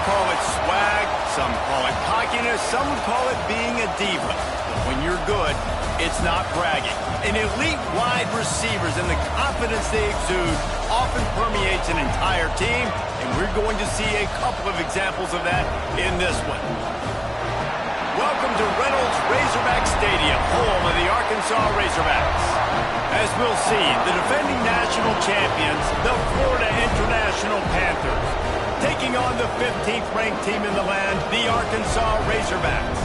call it swag, some call it cockiness, some would call it being a diva. But when you're good, it's not bragging. An elite wide receivers and the confidence they exude often permeates an entire team, and we're going to see a couple of examples of that in this one. Welcome to Reynolds Razorback Stadium, home of the Arkansas Razorbacks. As we'll see, the defending national champions, the Florida International Panthers, taking on the 15th ranked team in the land, the Arkansas Razorbacks.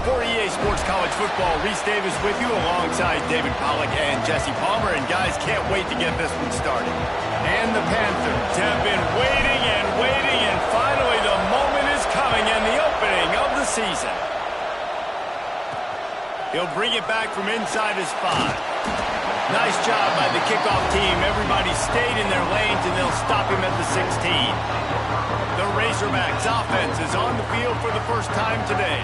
For EA Sports College Football, Reese Davis with you alongside David Pollack and Jesse Palmer. And guys, can't wait to get this one started. And the Panthers have been waiting, and finally the moment is coming and the opening of the season. He'll bring it back from inside his 5. Nice job by the kickoff team. Everybody stayed in their lanes, and they'll stop him at the 16. The Razorbacks offense is on the field for the first time today.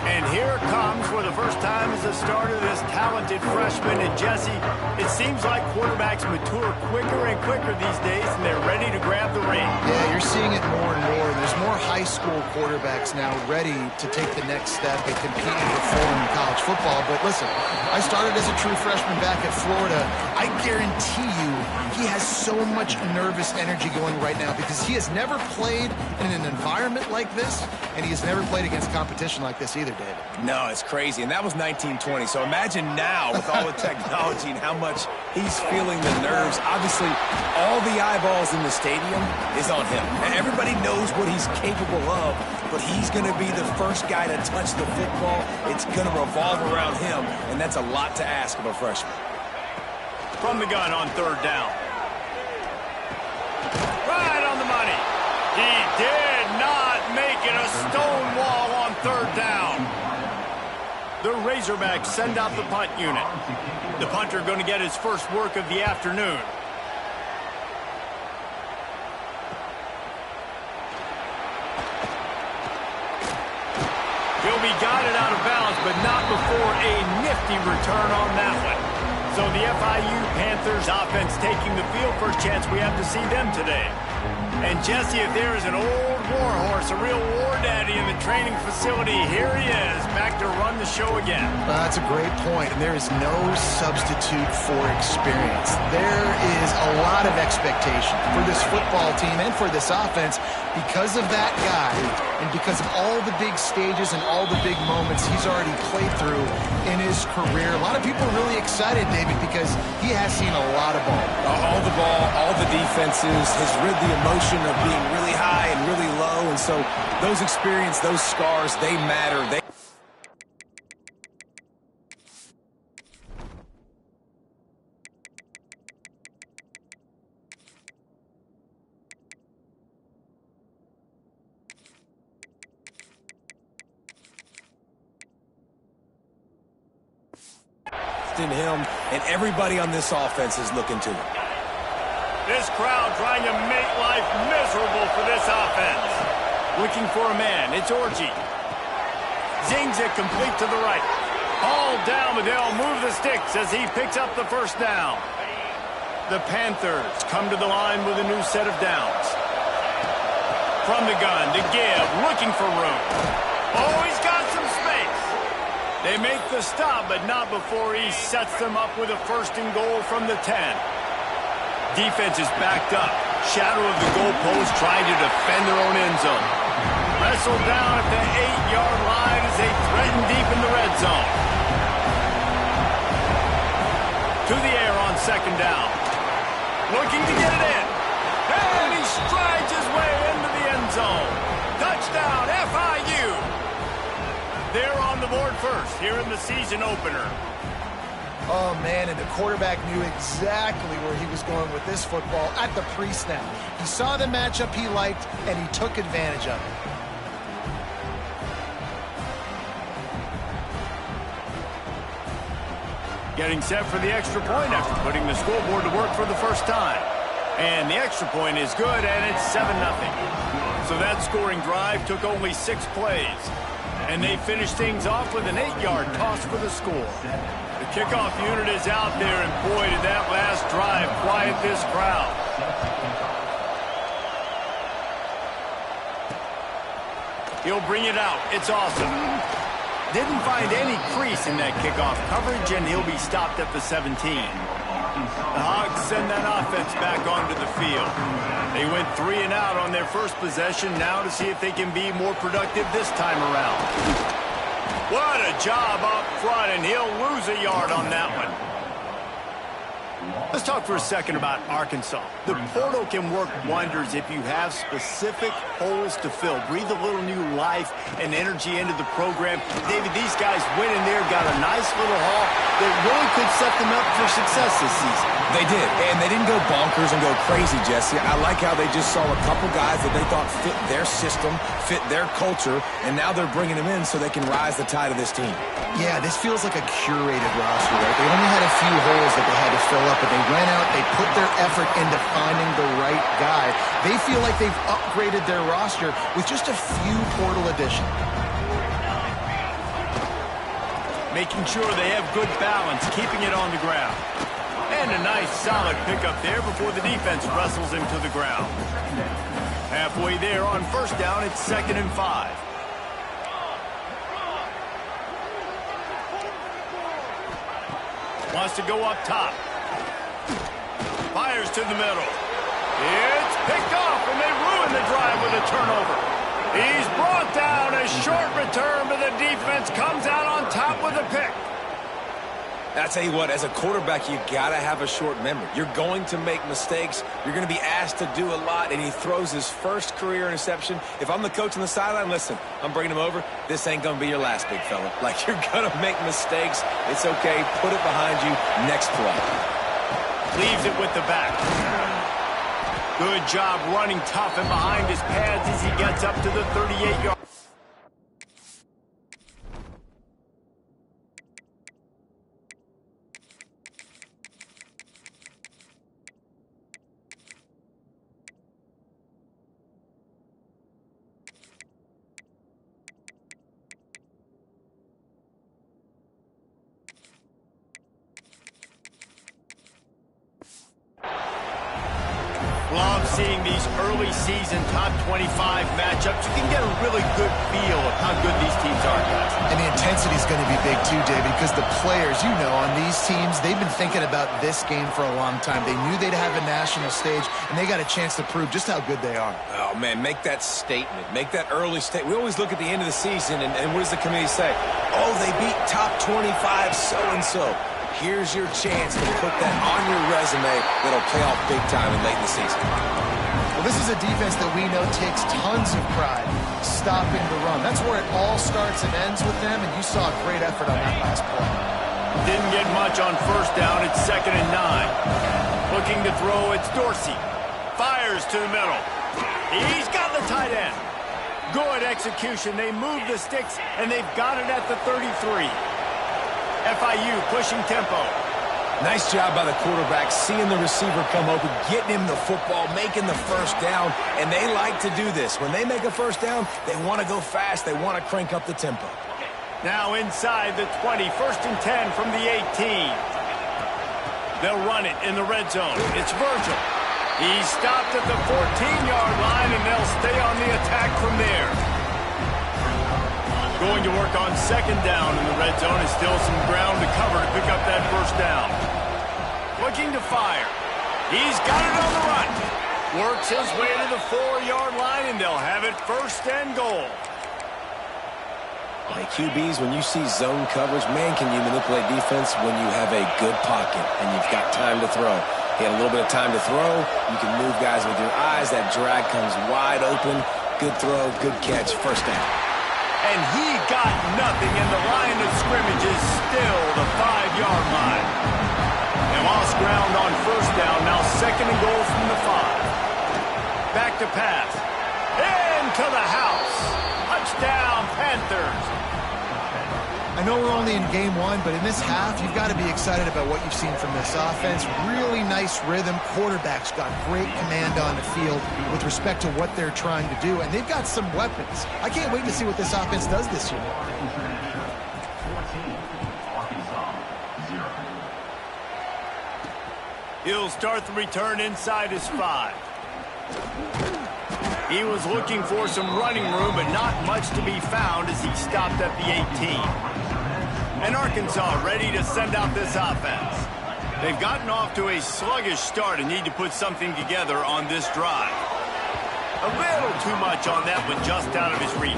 And here it comes for the first time as a starter, this talented freshman. And Jesse, it seems like quarterbacks mature quicker and quicker these days, and they're ready to grab the reins. Yeah, you're seeing it more and more. There's more high school quarterbacks now ready to take the next step and compete and perform in college football. But listen, I started as a true freshman back at Florida. I guarantee you he has so much nervous energy going right now because he has never played in an environment like this, and he has never played against competition like this either, David. No, it's crazy, and that was 1920. So imagine now with all the technology and how much he's feeling the nerves. Obviously, all the eyeballs in the stadium is on him. And everybody knows what he's capable of, but he's going to be the first guy to touch the football. It's going to revolve around him, and that's a lot to ask of a freshman. From the gun on 3rd down. Right on the money. He did not make it. A stone wall on 3rd down. The Razorbacks send out the punt unit. The punter going to get his first work of the afternoon. He'll be guided out of bounds, but not before a nifty return on that one. So the FIU Panthers offense taking the field. First chance we have to see them today. And Jesse, if there is an old war horse, a real war daddy in the training facility, here he is, back to run the show again. That's a great point, and there is no substitute for experience. There is a lot of expectation for this football team and for this offense because of that guy and because of all the big stages and all the big moments he's already played through in his career. A lot of people are really excited, David, because he has seen a lot of ball. All the ball, all the defenses, has rid the emotion of being really high and really low, and so those experiences, those scars, they matter. In him, and everybody on this offense is looking to him. This crowd trying to make life miserable for this offense. Looking for a man, it's Orji. Zings it complete to the right. All down, but they'll move the sticks as he picks up the first down. The Panthers come to the line with a new set of downs. From the gun to give, looking for room. Oh, he's got some space. They make the stop, but not before he sets them up with a 1st and goal from the 10. Defense is backed up. Shadow of the goalpost trying to defend their own end zone. Wrestled down at the 8-yard line as they threaten deep in the red zone. To the air on 2nd down. Looking to get it in. And he strides his way into the end zone. Touchdown, FIU. They're on the board first here in the season opener. Oh, man, and the quarterback knew exactly where he was going with this football at the pre-snap. He saw the matchup he liked, and he took advantage of it. Getting set for the extra point after putting the scoreboard to work for the first time. And the extra point is good, and it's 7-0. So that scoring drive took only 6 plays. And they finished things off with an 8-yard toss for the score. The kickoff unit is out there, and boy, did that last drive quiet this crowd. He'll bring it out. It's awesome. Didn't find any crease in that kickoff coverage, and he'll be stopped at the 17. The Hogs send that offense back onto the field. They went 3 and out on their first possession, now to see if they can be more productive this time around. What a job up front, and he'll lose a yard on that one. Let's talk for a second about Arkansas. The portal can work wonders if you have specific holes to fill. Breathe a little new life and energy into the program. David, these guys went in there, got a nice little haul that really could set them up for success this season. They did, and they didn't go bonkers and go crazy, Jesse. I like how they just saw a couple guys that they thought fit their system, fit their culture, and now they're bringing them in so they can rise the tide of this team. Yeah, this feels like a curated roster, right? They only had a few holes that they had to fill up, but they went out, they put their effort into finding the right guy. They feel like they've upgraded their roster with just a few portal additions. Making sure they have good balance, keeping it on the ground. And a nice solid pickup there before the defense wrestles him to the ground. Halfway there on first down, it's 2nd and 5. Wants to go up top. Fires to the middle. It's picked off, and they ruin the drive with a turnover. He's brought down. A short return, but the defense comes out on top with a pick. I tell you what, as a quarterback, you got to have a short memory. You're going to make mistakes. You're going to be asked to do a lot, and he throws his first career interception. If I'm the coach on the sideline, listen, I'm bringing him over. This ain't going to be your last, big fella. Like, you're going to make mistakes. It's okay. Put it behind you. Next play. Leaves it with the back. Good job running tough and behind his pads as he gets up to the 38-yard. Love seeing these early season top 25 matchups. You can get a really good feel of how good these teams are, guys. And the intensity is going to be big too, David, because the players, you know, on these teams, they've been thinking about this game for a long time. They knew they'd have a national stage, and they got a chance to prove just how good they are. Oh, man, make that statement. Make that early statement. We always look at the end of the season, and what does the committee say? Oh, they beat top 25 so-and-so. Here's your chance to put that on your resume that'll pay off big time and late in the season. Well, this is a defense that we know takes tons of pride stopping the run. That's where it all starts and ends with them, and you saw a great effort on that last play. Didn't get much on first down. It's 2nd and 9. Looking to throw, it's Dorsey. Fires to the middle. He's got the tight end. Good execution. They move the sticks, and they've got it at the 33. FIU pushing tempo. Nice job by the quarterback, seeing the receiver come open, getting him the football, making the first down, and they like to do this. When they make a first down, they want to go fast. They want to crank up the tempo. Now inside the 20, 1st and 10 from the 18. They'll run it in the red zone. It's Virgil. He's stopped at the 14-yard line, and they'll stay on the attack from there. Going to work on 2nd down in the red zone. Is still some ground to cover to pick up that first down. Looking to fire. He's got it on the run. Works his way to the 4-yard line, and they'll have it 1st and goal. Hey, QBs, when you see zone coverage, man, can you manipulate defense when you have a good pocket and you've got time to throw. He had a little bit of time to throw. You can move guys with your eyes. That drag comes wide open. Good throw, good catch, first down. And he got nothing, and the line of scrimmage is still the 5-yard line. And lost ground on first down, now 2nd and goal from the 5. Back to pass. Into the house. Touchdown, Panthers. I know we're only in game 1, but in this half, you've got to be excited about what you've seen from this offense. Really nice rhythm. Quarterback's got great command on the field with respect to what they're trying to do, and they've got some weapons. I can't wait to see what this offense does this year. He'll start the return inside his 5. He was looking for some running room, but not much to be found as he stopped at the 18. And Arkansas ready to send out this offense. They've gotten off to a sluggish start and need to put something together on this drive. A little too much on that one, just out of his reach.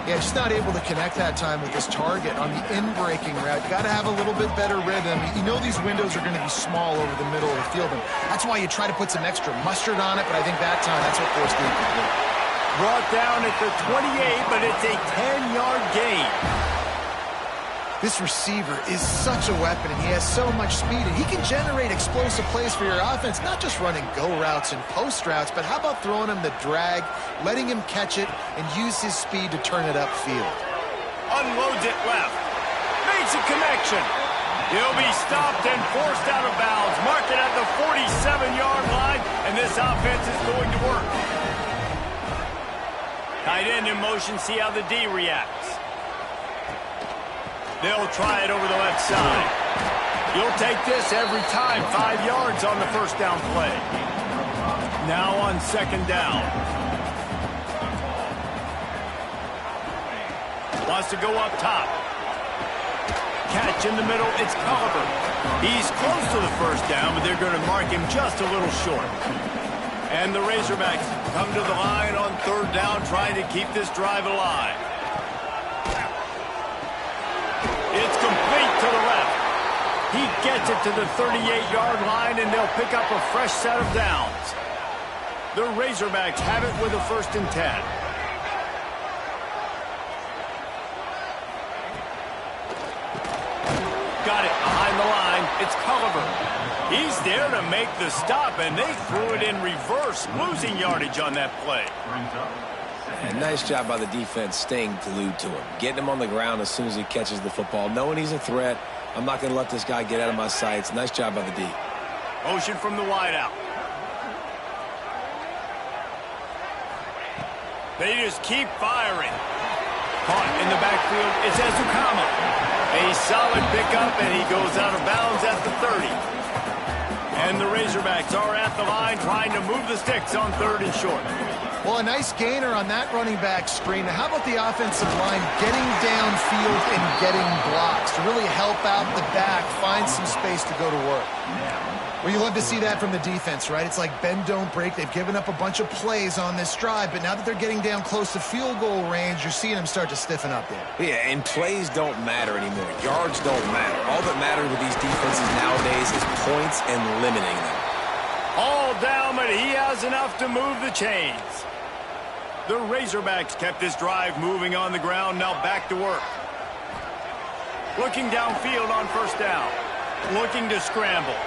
Yeah, just not able to connect that time with his target on the in-breaking route. You got to have a little bit better rhythm. You know these windows are going to be small over the middle of the field, and that's why you try to put some extra mustard on it, but I think that time that's what forced the incomplete. Brought down at the 28, but it's a 10-yard gain. This receiver is such a weapon, and he has so much speed, and he can generate explosive plays for your offense, not just running go routes and post routes, but how about throwing him the drag, letting him catch it, and use his speed to turn it upfield. Unloads it left. Makes a connection. He'll be stopped and forced out of bounds. Mark it at the 47-yard line, and this offense is going to work. Tight end in motion, see how the D reacts. They'll try it over the left side. You'll take this every time. 5 yards on the first down play. Now on second down. Wants to go up top. Catch in the middle. It's Culliver. He's close to the first down, but they're going to mark him just a little short. And the Razorbacks come to the line on third down, trying to keep this drive alive. It's complete to the left. He gets it to the 38-yard line, and they'll pick up a fresh set of downs. The Razorbacks have it with a 1st and 10. Got it behind the line. It's Culliver. He's there to make the stop, and they threw it in reverse, losing yardage on that play. And nice job by the defense staying glued to him, getting him on the ground as soon as he catches the football, knowing he's a threat. I'm not going to let this guy get out of my sights. Nice job by the D. Motion from the wideout. They just keep firing. Caught in the backfield, it's Ezukama. A solid pickup, and he goes out of bounds at the 30. And the Razorbacks are at the line trying to move the sticks on 3rd and short. Well, a nice gainer on that running back screen. Now, how about the offensive line getting downfield and getting blocks to really help out the back, find some space to go to work? Well, you love to see that from the defense, right? It's like bend, don't break. They've given up a bunch of plays on this drive, but now that they're getting down close to field goal range, you're seeing them start to stiffen up there. Yeah, and plays don't matter anymore. Yards don't matter. All that matters with these defenses nowadays is points and limiting them. All down, but he has enough to move the chains. The Razorbacks kept this drive moving on the ground, now back to work. Looking downfield on 1st down. Looking to scramble.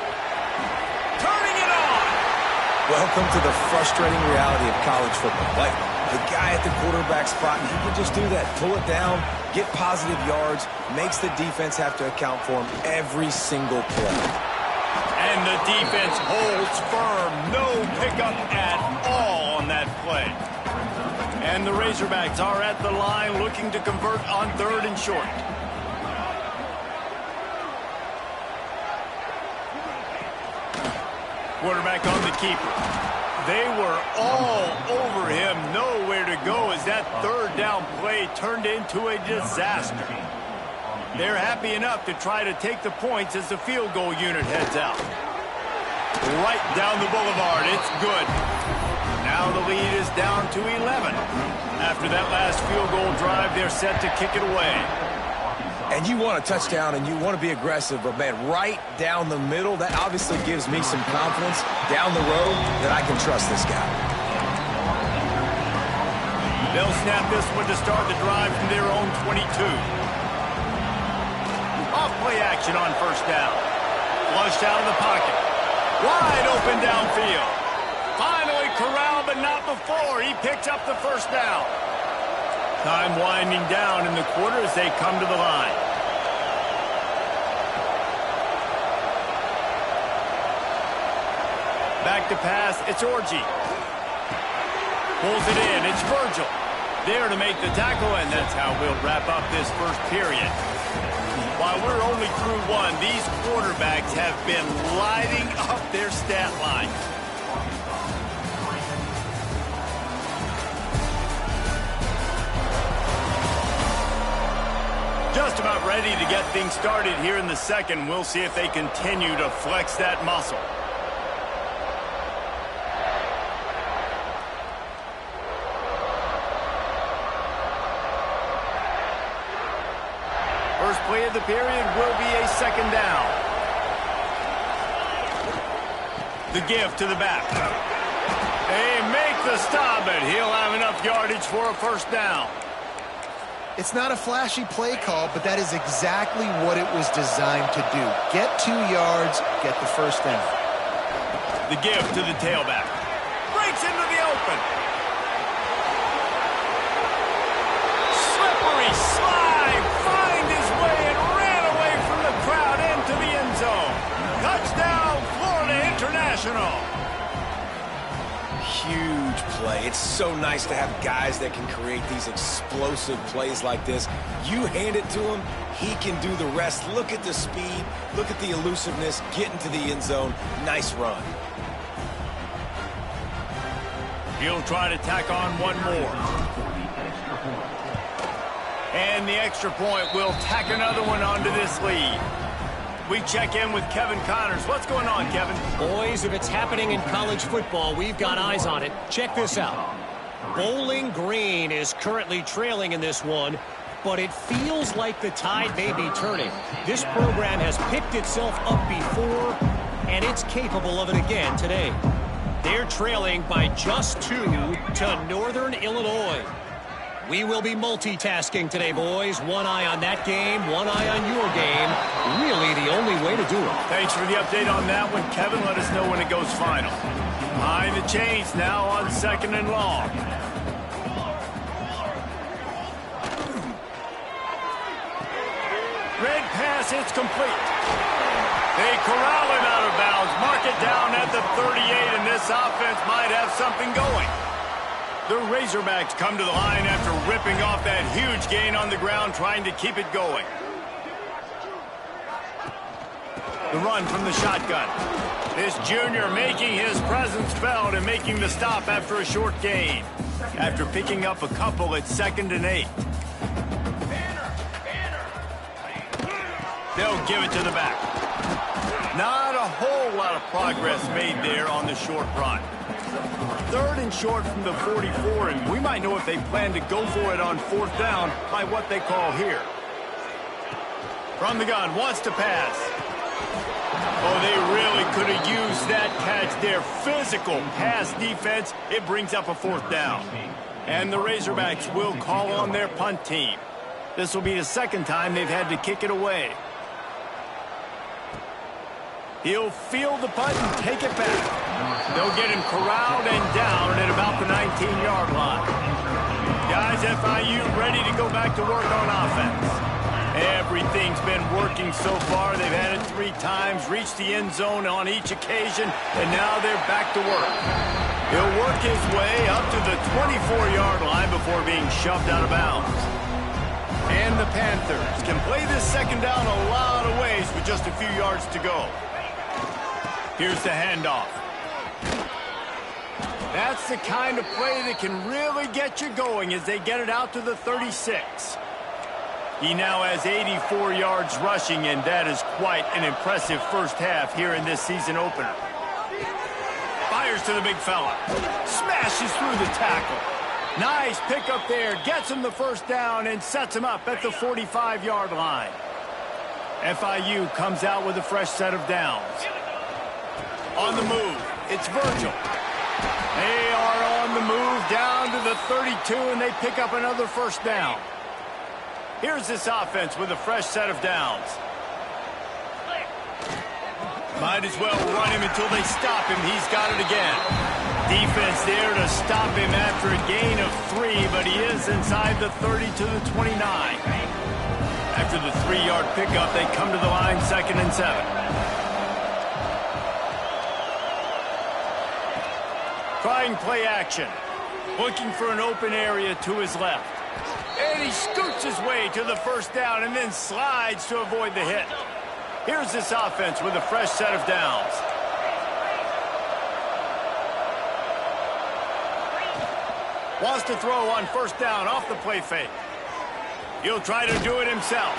Turning it on! Welcome to the frustrating reality of college football. Like, the guy at the quarterback spot, he can just do that. Pull it down, get positive yards, makes the defense have to account for him every single play. And the defense holds firm. No pickup at all on that play. And the Razorbacks are at the line looking to convert on 3rd and short. Quarterback on the keeper. They were all over him. Nowhere to go as that 3rd down play turned into a disaster. They're happy enough to try to take the points as the field goal unit heads out. Right down the boulevard. It's good. Now the lead is down to 11. After that last field goal drive, they're set to kick it away. And you want a touchdown and you want to be aggressive, but, man, right down the middle, that obviously gives me some confidence down the road that I can trust this guy. They'll snap this one to start the drive from their own 22. Off play action on 1st down. Flushed out of the pocket. Wide open downfield. Finally corralled, but not before. He picks up the 1st down. Time winding down in the quarter as they come to the line. Back to pass, it's Orji. Pulls it in, it's Virgil. There to make the tackle, and that's how we'll wrap up this first period. While we're only through one, these quarterbacks have been lighting up their stat line. just about ready to get things started here in the second. We'll see if they continue to flex that muscle. First play of the period will be a second down. The give to the back. They make the stop, but he'll have enough yardage for a first down. It's not a flashy play call, but that is exactly what it was designed to do. Get 2 yards, get the first down. The give to the tailback. Breaks into the open. Slippery slide. Find his way and ran away from the crowd into the end zone. Touchdown, Florida International. Huge play. It's so nice to have guys that can create these explosive plays like this. You hand it to him, he can do the rest. Look at the speed. Look at the elusiveness. Get into the end zone. Nice run. He'll try to tack on one more. And the extra point will tack another one onto this lead. We check in with Kevin Connors. What's going on, Kevin? Boys, if it's happening in college football, we've got eyes on it. Check this out. Bowling Green is currently trailing in this one, but it feels like the tide may be turning. This program has picked itself up before, and it's capable of it again today. They're trailing by just 2 to Northern Illinois. We will be multitasking today, boys. One eye on that game, one eye on your game. Really the only way to do it. Thanks for the update on that one, Kevin. Let us know when it goes final. Behind the chains now on second and long. Red pass, it's complete. They corral him out of bounds. Mark it down at the 38, and this offense might have something going. The Razorbacks come to the line after ripping off that huge gain on the ground, trying to keep it going. The run from the shotgun. This junior making his presence felt and making the stop after a short gain. After picking up a couple at 2nd and 8. They'll give it to the back. Not a whole lot of progress made there on the short run. 3rd and short from the 44, and we might know if they plan to go for it on 4th down by what they call here. From the gun, wants to pass. Oh, they really could have used that catch there. Physical pass defense. It brings up a 4th down. And the Razorbacks will call on their punt team. This will be the 2nd time they've had to kick it away. He'll field the punt and take it back. They'll get him corralled and down at about the 19-yard line. Guys, FIU ready to go back to work on offense. Everything's been working so far. They've had it 3 times, reached the end zone on each occasion, and now they're back to work. He'll work his way up to the 24-yard line before being shoved out of bounds. And the Panthers can play this 2nd down a lot of ways with just a few yards to go. Here's the handoff. That's the kind of play that can really get you going as they get it out to the 36. He now has 84 yards rushing, and that is quite an impressive first half here in this season opener. Fires to the big fella. Smashes through the tackle. Nice pickup there. Gets him the first down and sets him up at the 45-yard line. FIU comes out with a fresh set of downs. On the move, it's Virgil. They are on the move down to the 32, and they pick up another first down. Here's this offense with a fresh set of downs. Might as well run him until they stop him. He's got it again. Defense there to stop him after a gain of 3, but he is inside the 30 to the 29. After the 3-yard pickup, they come to the line 2nd and 7. Trying play action. Looking for an open area to his left. And he scoots his way to the first down and then slides to avoid the hit. Here's this offense with a fresh set of downs. Wants to throw on first down off the play fake. He'll try to do it himself.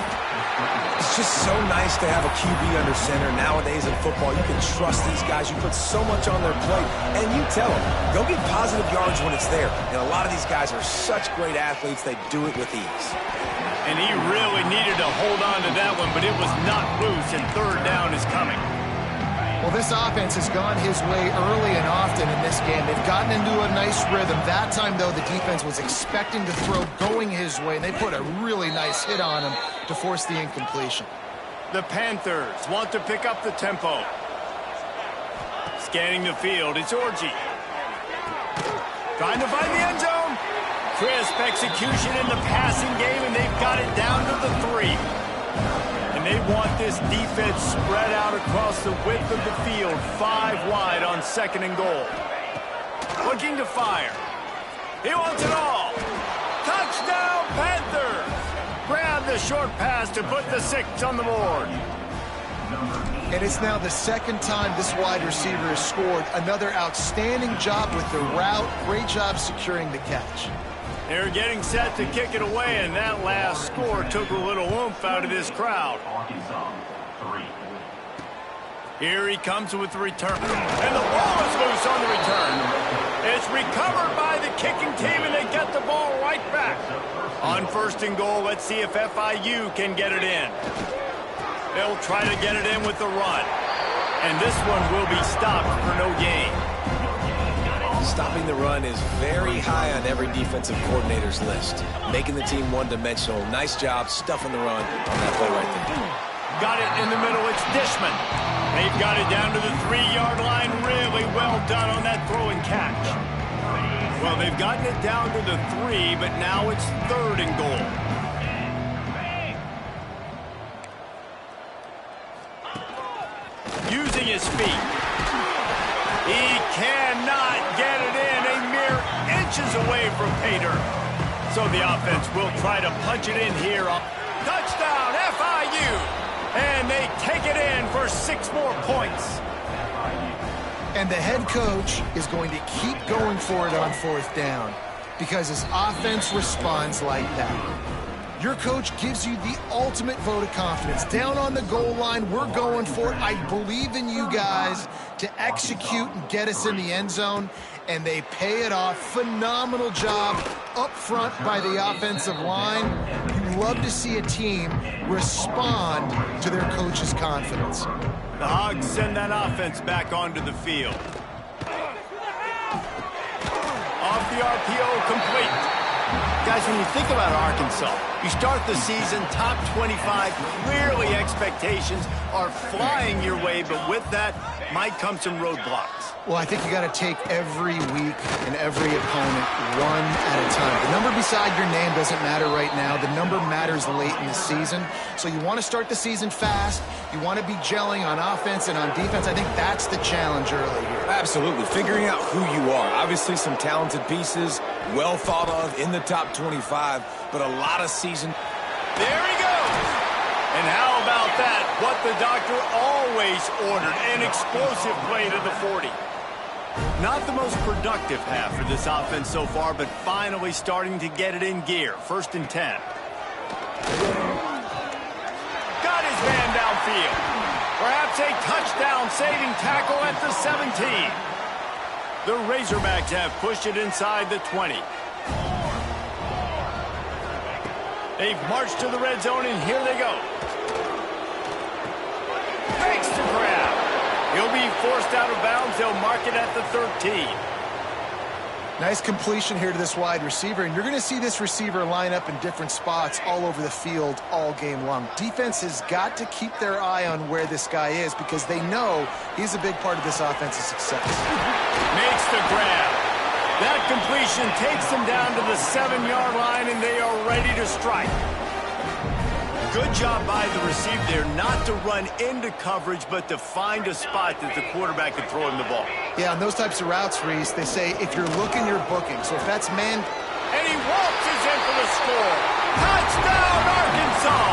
It's just so nice to have a QB under center. Nowadays in football, you can trust these guys. You put so much on their plate, and you tell them, go get positive yards when it's there. And a lot of these guys are such great athletes, they do it with ease. And he really needed to hold on to that one, but it was not loose, and third down is coming. Well, this offense has gone his way early and often in this game. They've gotten into a nice rhythm. That time, though, the defense was expecting to throw going his way, and they put a really nice hit on him to force the incompletion. The Panthers want to pick up the tempo. Scanning the field, it's Orji. Trying to find the end zone. Crisp execution in the passing game, and they've got it down to the 3. And they want this defense spread out across the width of the field, 5 wide on 2nd and goal. Looking to fire. He wants it all. Touchdown, Panthers! Grab the short pass to put the 6 on the board. And it's now the 2nd time this wide receiver has scored. Another outstanding job with the route. Great job securing the catch. They're getting set to kick it away, and that last score took a little oomph out of this crowd. Here he comes with the return. And the ball is loose on the return. It's recovered by the kicking team, and they get the ball right back. On 1st and goal, let's see if FIU can get it in. They'll try to get it in with the run. And this one will be stopped for no gain. Stopping the run is very high on every defensive coordinator's list. Making the team one-dimensional. Nice job stuffing the run on that play right there. Got it in the middle. It's Dishman. They've got it down to the 3-yard line. Really well done on that throw and catch. Well, they've gotten it down to the 3, but now it's 3rd and goal. Using his feet. He cannot get it in, a mere inches away from Pater. So the offense will try to punch it in here. Touchdown, FIU! And they take it in for 6 more points. And the head coach is going to keep going for it on 4th down because his offense responds like that. Your coach gives you the ultimate vote of confidence. Down on the goal line, we're going for it. I believe in you guys to execute and get us in the end zone, and they pay it off. Phenomenal job up front by the offensive line. You love to see a team respond to their coach's confidence. The Hogs send that offense back onto the field. Off the RPO, complete. Guys, when you think about Arkansas, you start the season top 25. Clearly expectations are flying your way, but with that might come some roadblocks. Well, I think you got to take every week and every opponent one at a time. The number beside your name doesn't matter right now. The number matters late in the season. So you want to start the season fast. You want to be gelling on offense and on defense. I think that's the challenge early here. Absolutely. Figuring out who you are. Obviously some talented pieces, well thought of in the top 25, but a lot of season. There he goes. And how about that? What the doctor always ordered, an explosive play to the 40. Not the most productive half for this offense so far, but finally starting to get it in gear. 1st and 10. Got his man downfield. Perhaps a touchdown-saving tackle at the 17. The Razorbacks have pushed it inside the 20. They've marched to the red zone, and here they go. Fakes the grab. He'll be forced out of bounds. They'll mark it at the 13. Nice completion here to this wide receiver, and you're going to see this receiver line up in different spots all over the field all game long. Defense has got to keep their eye on where this guy is because they know he's a big part of this offense's success. Makes the grab. That completion takes them down to the 7-yard line, and they are ready to strike. Good job by the receiver there not to run into coverage, but to find a spot that the quarterback can throw him the ball. Yeah, on those types of routes, Reese, they say if you're looking, you're booking. So if that's man... And he waltzes in for the score. Touchdown, Arkansas!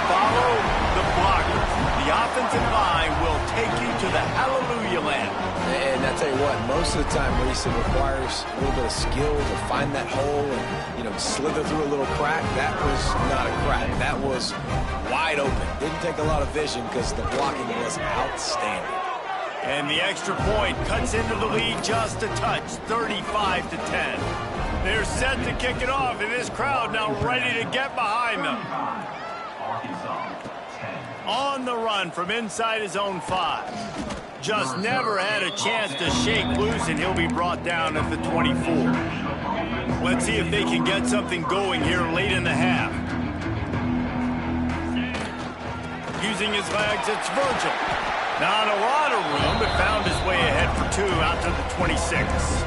Follow the blockers. The offensive line will take you to the hallelujah land. And that's tell you what, most of the time, Reese, it requires a little bit of skill to find that hole and, you know, slither through a little crack. That was not a crack. That was wide open. Didn't take a lot of vision because the blocking was outstanding. And the extra point cuts into the lead just a touch, 35-10. They're set to kick it off, and this crowd now ready to get behind them. On the run from inside his own 5. Just never had a chance to shake loose, and he'll be brought down at the 24. Let's see if they can get something going here late in the half. Using his legs, it's Virgil. Not a lot of room, but found his way ahead for 2 out to the 26.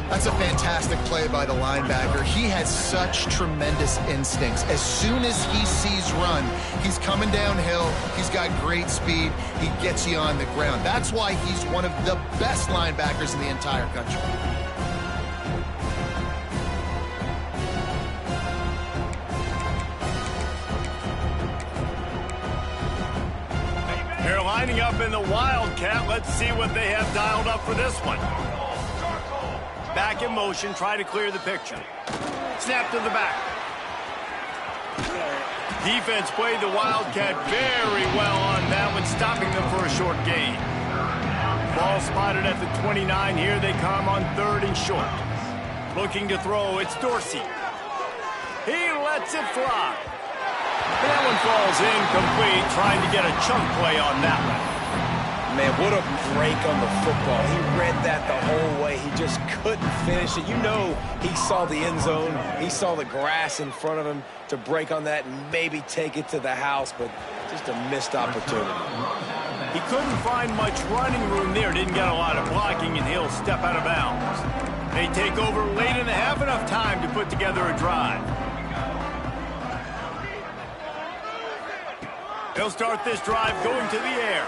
That's a fantastic play by the linebacker. He has such tremendous instincts. As soon as he sees run, he's coming downhill. He's got great speed. He gets you on the ground. That's why he's one of the best linebackers in the entire country. They're lining up in the Wildcat. Let's see what they have dialed up for this one. Back in motion, try to clear the picture. Snap to the back. Defense played the Wildcat very well on that one, stopping them for a short gain. Ball spotted at the 29. Here they come on 3rd and short. Looking to throw, it's Dorsey. He lets it fly. That one falls incomplete, trying to get a chunk play on that one. Man, what a break on the football. He read that the whole way. He just couldn't finish it. You know he saw the end zone. He saw the grass in front of him to break on that and maybe take it to the house, but just a missed opportunity. He couldn't find much running room there. Didn't get a lot of blocking, and he'll step out of bounds. They take over late in the half, enough time to put together a drive. They'll start this drive going to the air.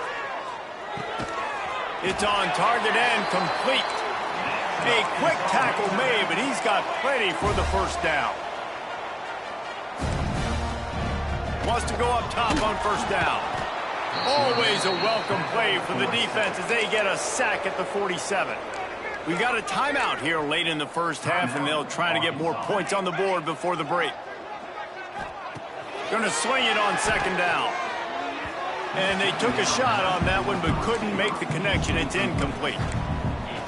It's on target and complete. A quick tackle made, but he's got plenty for the first down. Wants to go up top on first down. Always a welcome play for the defense as they get a sack at the 47. We've got a timeout here late in the first half, and they'll try to get more points on the board before the break. Going to swing it on 2nd down. And they took a shot on that one, but couldn't make the connection. It's incomplete.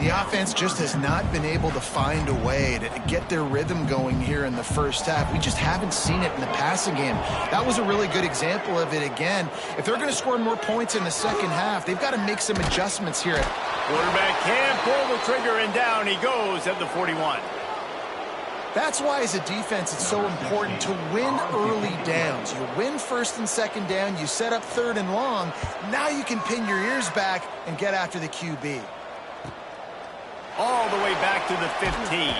The offense just has not been able to find a way to get their rhythm going here in the first half. We just haven't seen it in the passing game. That was a really good example of it again. If they're going to score more points in the second half, they've got to make some adjustments here. Quarterback can't pull the trigger, and down he goes at the 41. That's why, as a defense, it's so important to win early downs. You win 1st and 2nd down, you set up 3rd and long. Now you can pin your ears back and get after the QB. All the way back to the 15.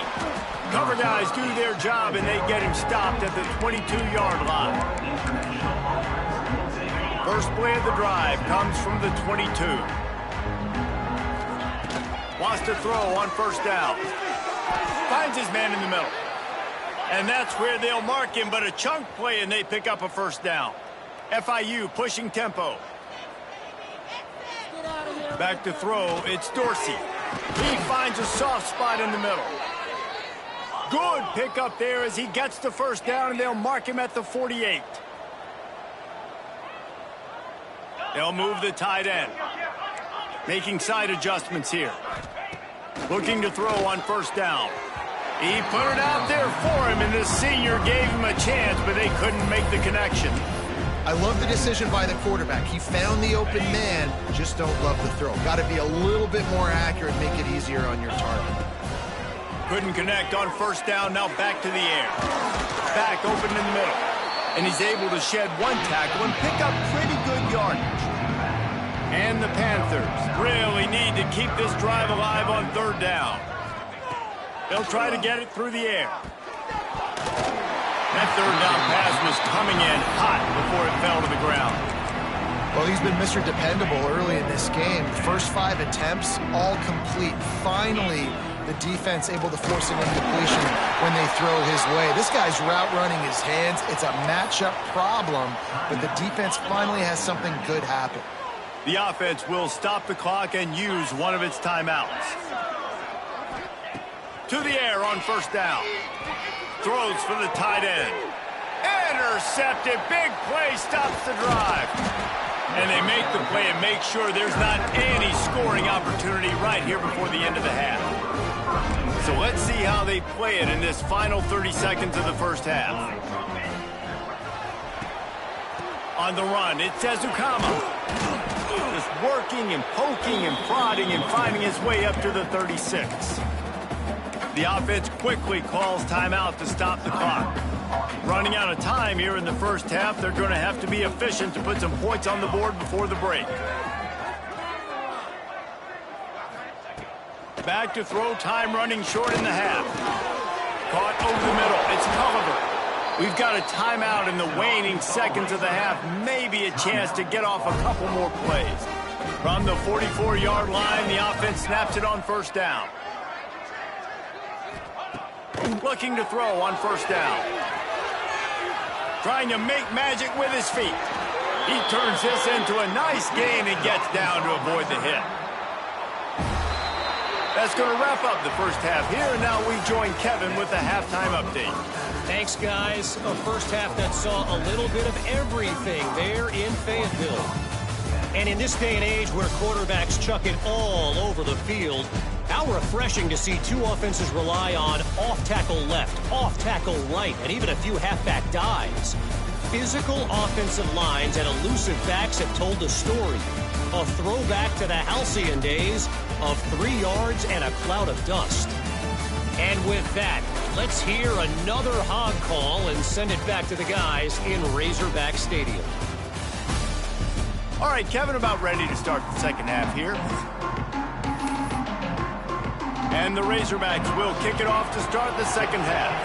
Cover guys do their job, and they get him stopped at the 22-yard line. First play of the drive comes from the 22. Wants to throw on 1st down. Finds his man in the middle. And that's where they'll mark him, but a chunk play, and they pick up a 1st down. FIU pushing tempo. Back to throw, it's Dorsey. He finds a soft spot in the middle. Good pickup there as he gets the 1st down, and they'll mark him at the 48. They'll move the tight end. Making side adjustments here. Looking to throw on 1st down. He put it out there for him, and the senior gave him a chance, but they couldn't make the connection. I love the decision by the quarterback. He found the open man, just don't love the throw. Got to be a little bit more accurate, make it easier on your target. Couldn't connect on 1st down, now back to the air. Back open in the middle. And he's able to shed one tackle and pick up pretty good yardage. And the Panthers really need to keep this drive alive on 3rd down. They'll try to get it through the air. That 3rd down pass was coming in hot before it fell to the ground. Well, he's been Mr. Dependable early in this game. First 5 attempts, all complete. Finally, the defense able to force an incompletion when they throw his way. This guy's route running his hands. It's a matchup problem, but the defense finally has something good happen. The offense will stop the clock and use one of its timeouts. To the air on first down. Throws for the tight end. Intercepted. Big play stops the drive. And they make the play and make sure there's not any scoring opportunity right here before the end of the half. So let's see how they play it in this final 30 seconds of the first half. On the run, it's Ezukama. Just working and poking and prodding and finding his way up to the 36. The offense quickly calls timeout to stop the clock. Running out of time here in the first half, they're going to have to be efficient to put some points on the board before the break. Back to throw, time running short in the half. Caught over the middle, it's Culliver. We've got a timeout in the waning seconds of the half. Maybe a chance to get off a couple more plays. From the 44-yard line, the offense snaps it on first down. Looking to throw on first down. Trying to make magic with his feet. He turns this into a nice gain and gets down to avoid the hit. That's going to wrap up the first half here, and now we join Kevin with the halftime update. Thanks, guys. A first half that saw a little bit of everything there in Fayetteville. And in this day and age where quarterbacks chuck it all over the field, how refreshing to see two offenses rely on off-tackle left, off-tackle right, and even a few halfback dives. Physical offensive lines and elusive backs have told the story. A throwback to the halcyon days of 3 yards and a cloud of dust. And with that, let's hear another hog call and send it back to the guys in Razorback Stadium. All right, Kevin, about ready to start the second half here. And the Razorbacks will kick it off to start the second half.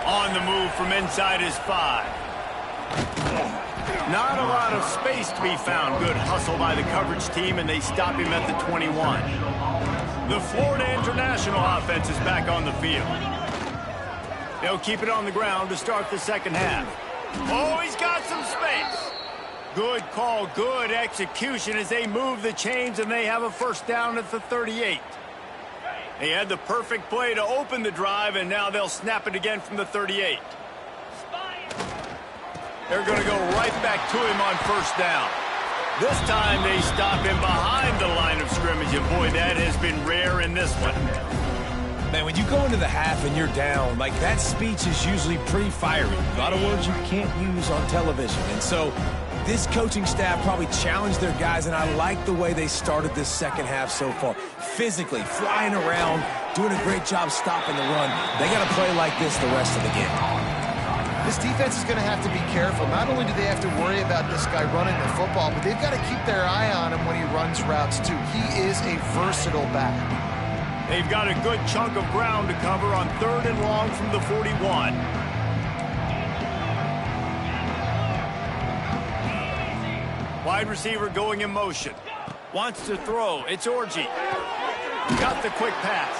On the move from inside his 5. Not a lot of space to be found. Good hustle by the coverage team, and they stop him at the 21. The Florida International offense is back on the field. They'll keep it on the ground to start the second half. Oh, he's got some space. Good call, good execution as they move the chains, and they have a first down at the 38. They had the perfect play to open the drive, and now they'll snap it again from the 38. They're going to go right back to him on first down. This time they stop him behind the line of scrimmage, and boy, that has been rare in this one. Man, when you go into the half and you're down, like that speech is usually pretty fiery. A lot of words you can't use on television. And so this coaching staff probably challenged their guys, and I like the way they started this second half so far. Physically, flying around, doing a great job stopping the run. They got to play like this the rest of the game. This defense is going to have to be careful. Not only do they have to worry about this guy running the football, but they've got to keep their eye on him when he runs routes, too. He is a versatile back. They've got a good chunk of ground to cover on 3rd and long from the 41. Wide receiver going in motion. Wants to throw. It's Orji. Got the quick pass.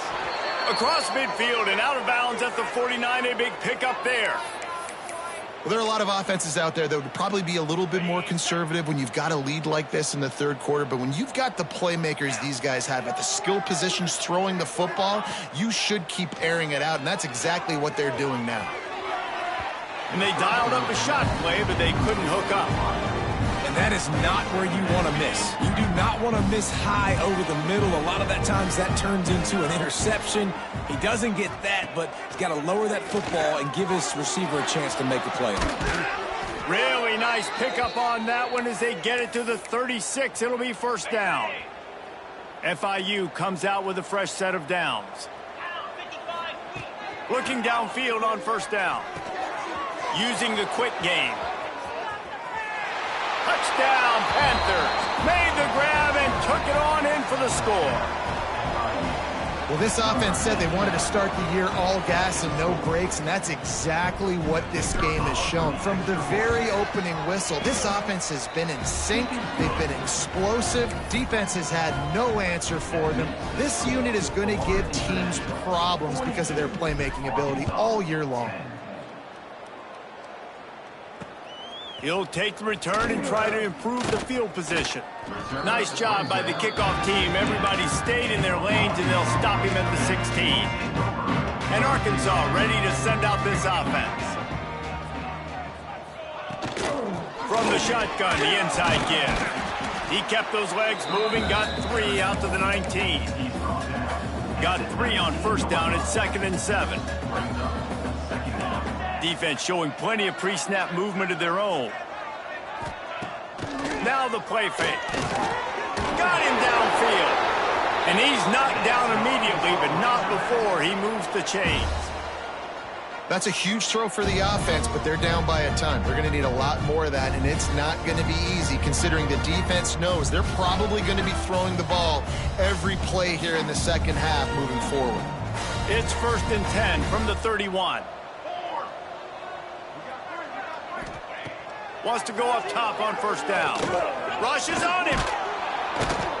Across midfield and out of bounds at the 49. A big pickup there. Well, there are a lot of offenses out there that would probably be a little bit more conservative when you've got a lead like this in the third quarter. But when you've got the playmakers these guys have at the skill positions throwing the football, you should keep airing it out. And that's exactly what they're doing now. And they dialed up a shot play, but they couldn't hook up. And that is not where you want to miss. You do not want to miss high over the middle. A lot of that times that turns into an interception. He doesn't get that, but he's got to lower that football and give his receiver a chance to make a play. Really nice pickup on that one as they get it to the 36. It'll be first down. FIU comes out with a fresh set of downs. Looking downfield on first down. Using the quick game. Touchdown, Panthers. Made the grab and took it on in for the score. Well, this offense said they wanted to start the year all gas and no brakes, and that's exactly what this game has shown. From the very opening whistle, this offense has been in sync. They've been explosive. Defense has had no answer for them. This unit is going to give teams problems because of their playmaking ability all year long. He'll take the return and try to improve the field position. Nice job by the kickoff team. Everybody stayed in their lanes, and they'll stop him at the 16. And Arkansas ready to send out this offense. From the shotgun, the inside give. He kept those legs moving, got 3 out to the 19. Got 3 on first down at 2nd and 7. Defense showing plenty of pre-snap movement of their own. Now the play fake. Got him downfield. And he's knocked down immediately, but not before he moves the chains. That's a huge throw for the offense, but they're down by a ton. They're going to need a lot more of that, and it's not going to be easy considering the defense knows they're probably going to be throwing the ball every play here in the second half moving forward. It's 1st and 10 from the 31. Wants to go up top on first down. Rushes on him.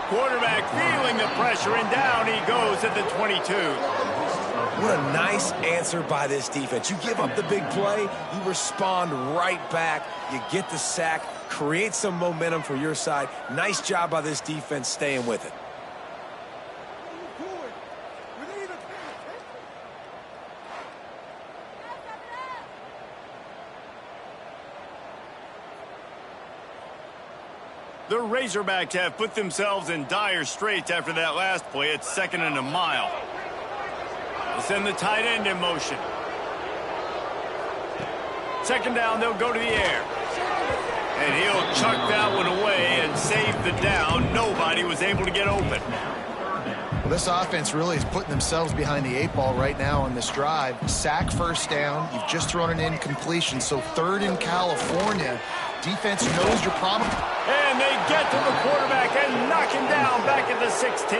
Quarterback feeling the pressure, and down he goes at the 22. What a nice answer by this defense. You give up the big play, you respond right back, you get the sack, create some momentum for your side. Nice job by this defense staying with it. The Razorbacks have put themselves in dire straits after that last play. It's 2nd and a mile. They'll send the tight end in motion. 2nd down, they'll go to the air. And he'll chuck that one away and save the down. Nobody was able to get open. Well, this offense really is putting themselves behind the 8 ball right now on this drive. Sack first down. You've just thrown an incompletion. So 3rd in California. Defense knows your problem. And they get to the quarterback and knock him down back at the 16.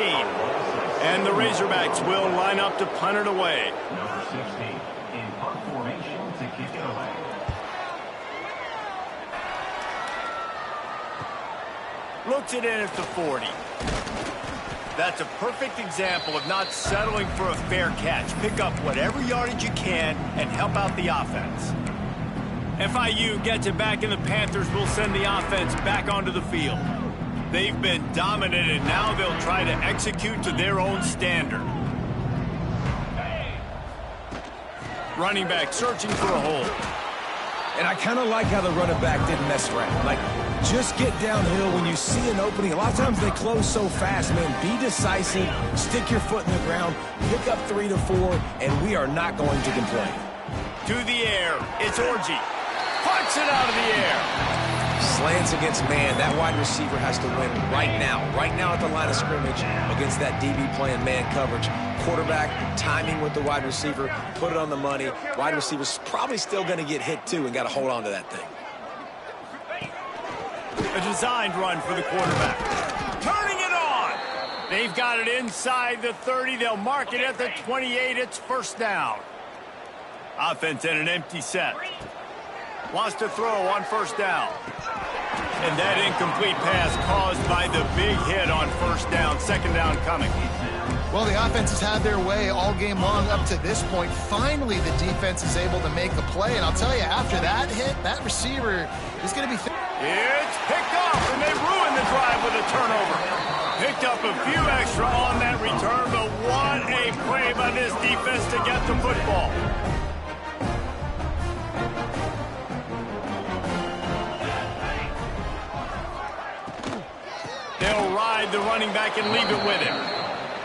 And the Razorbacks will line up to punt it away. Number 60 in punt formation to kick it away. Looks it in at the 40. That's a perfect example of not settling for a fair catch. Pick up whatever yardage you can and help out the offense. FIU gets it back, and the Panthers will send the offense back onto the field. They've been dominant, and now they'll try to execute to their own standard. Running back searching for a hole. And I kind of like how the running back didn't mess around. Like, just get downhill when you see an opening. A lot of times they close so fast, man. Be decisive, stick your foot in the ground, pick up 3 to 4, and we are not going to complain. To the air, it's Orji. Punts it out of the air. Slants against man. That wide receiver has to win right now. Right now at the line of scrimmage against that DB playing man coverage. Quarterback, timing with the wide receiver, put it on the money. Wide receiver's probably still going to get hit too and got to hold on to that thing. A designed run for the quarterback. Turning it on. They've got it inside the 30. They'll mark it at the 28. It's 1st down. Offense in an empty set. Wants to throw on 1st down. And that incomplete pass caused by the big hit on 1st down. 2nd down coming. Well, the offense has had their way all game long up to this point. Finally, the defense is able to make a play. And I'll tell you, after that hit, that receiver is going to be... It's picked off, and they ruined the drive with a turnover. Picked up a few extra on that return, but what a play by this defense to get the football. They'll ride the running back and leave it with him.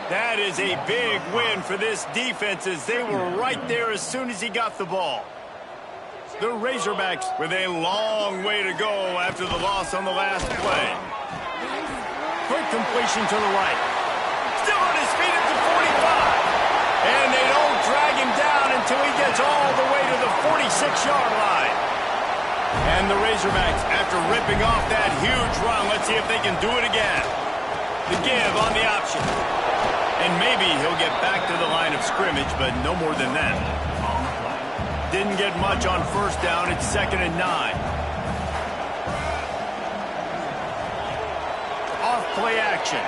That is a big win for this defense as they were right there as soon as he got the ball. The Razorbacks with a long way to go after the loss on the last play. Quick completion to the right. Still on his feet at the 45. And they don't drag him down until he gets all the way to the 46-yard line. And the Razorbacks, after ripping off that huge run, let's see if they can do it again. The give on the option. And maybe he'll get back to the line of scrimmage, but no more than that. Didn't get much on 1st down. It's 2nd and 9. Off play action.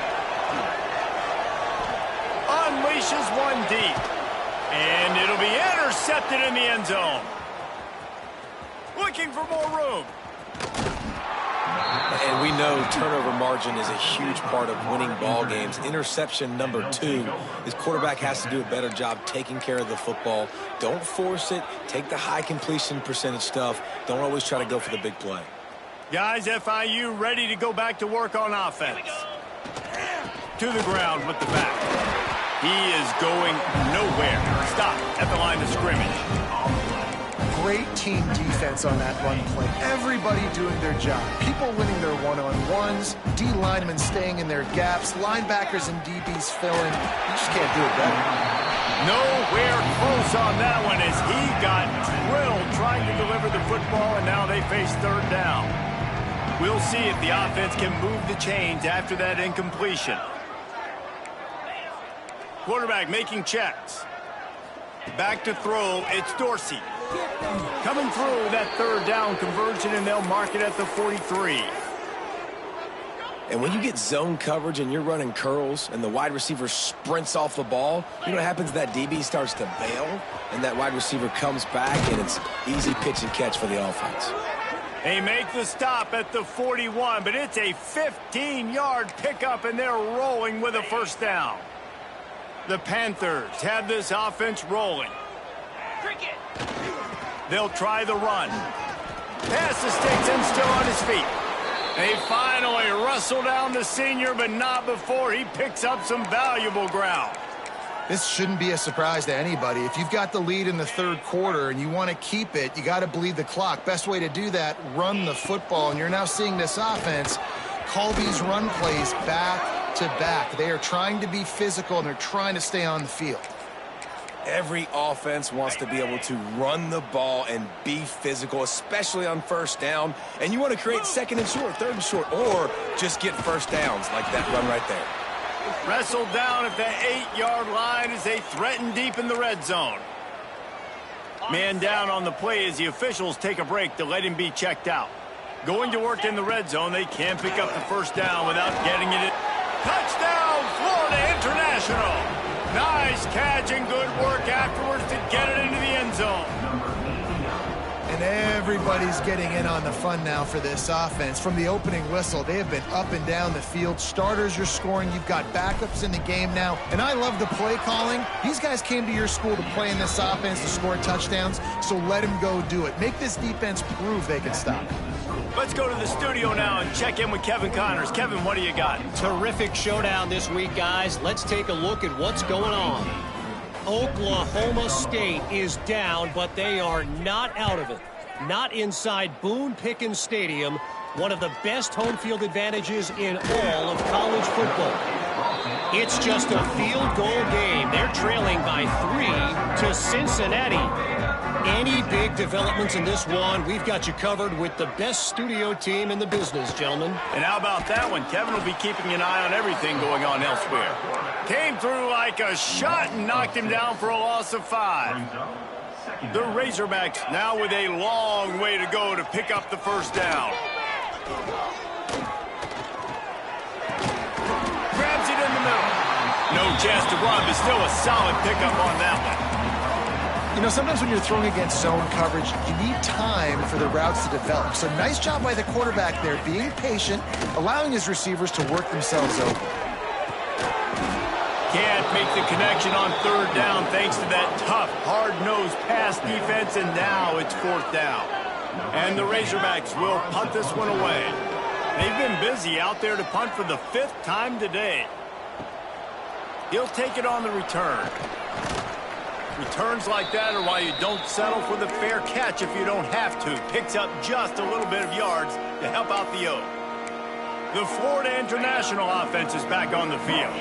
Unleashes one deep. And it'll be intercepted in the end zone. Looking for more room. And we know turnover margin is a huge part of winning ball games. Interception number 2. This quarterback has to do a better job taking care of the football. Don't force it. Take the high completion percentage stuff. Don't always try to go for the big play. Guys, FIU ready to go back to work on offense. To the ground with the back. He is going nowhere. Stop at the line of scrimmage. Great team defense on that run play. Everybody doing their job. People winning their one-on-ones, D linemen staying in their gaps, linebackers and DBs filling. You just can't do it better. Nowhere close on that one as he got drilled trying to deliver the football, and now they face third down. We'll see if the offense can move the chains after that incompletion. Quarterback making checks. Back to throw, it's Dorsey. Coming through that third down conversion, and they'll mark it at the 43. And when you get zone coverage and you're running curls and the wide receiver sprints off the ball, you know what happens? That DB starts to bail, and that wide receiver comes back, and it's easy pitch and catch for the offense. They make the stop at the 41, but it's a 15-yard pickup, and they're rolling with a first down. The Panthers have this offense rolling. They'll try the run. Pass the sticks and still on his feet. They finally wrestle down the senior, but not before he picks up some valuable ground. This shouldn't be a surprise to anybody. If you've got the lead in the third quarter and you want to keep it, you got to bleed the clock. Best way to do that, run the football. And you're now seeing this offense call these run plays back to back. They are trying to be physical, and they're trying to stay on the field. Every offense wants to be able to run the ball and be physical, especially on first down. And you want to create second and short, third and short, or just get first downs like that run right there. Wrestled down at the 8-yard line as they threaten deep in the red zone. Man down on the play as the officials take a break to let him be checked out. Going to work in the red zone, they can't pick up the first down without getting it. Touchdown, Florida International! Nice catch and good work afterwards to get it into the end zone. And everybody's getting in on the fun now for this offense. From the opening whistle, they have been up and down the field. Starters are scoring. You've got backups in the game now. And I love the play calling. These guys came to your school to play in this offense to score touchdowns, so let them go do it. Make this defense prove they can stop. Let's go to the studio now and check in with Kevin Connors. Kevin, what do you got? Terrific showdown this week, guys. Let's take a look at what's going on. Oklahoma State is down, but they are not out of it. Not inside Boone Pickens Stadium, one of the best home field advantages in all of college football. It's just a field goal game. They're trailing by 3 to Cincinnati. Any big developments in this one, we've got you covered with the best studio team in the business, gentlemen. And how about that one? Kevin will be keeping an eye on everything going on elsewhere. Came through like a shot and knocked him down for a loss of 5. The Razorbacks now with a long way to go to pick up the first down. Grabs it in the middle. No chance to run, but still a solid pickup on that one. You know, sometimes when you're throwing against zone coverage, you need time for the routes to develop. So nice job by the quarterback there, being patient, allowing his receivers to work themselves open. Can't make the connection on third down thanks to that tough, hard-nosed pass defense, and now it's fourth down. And the Razorbacks will punt this one away. They've been busy out there to punt for the 5th time today. He'll take it on the return. Returns like that are why you don't settle for the fair catch if you don't have to. Picks up just a little bit of yards to help out the O. The Florida International offense is back on the field.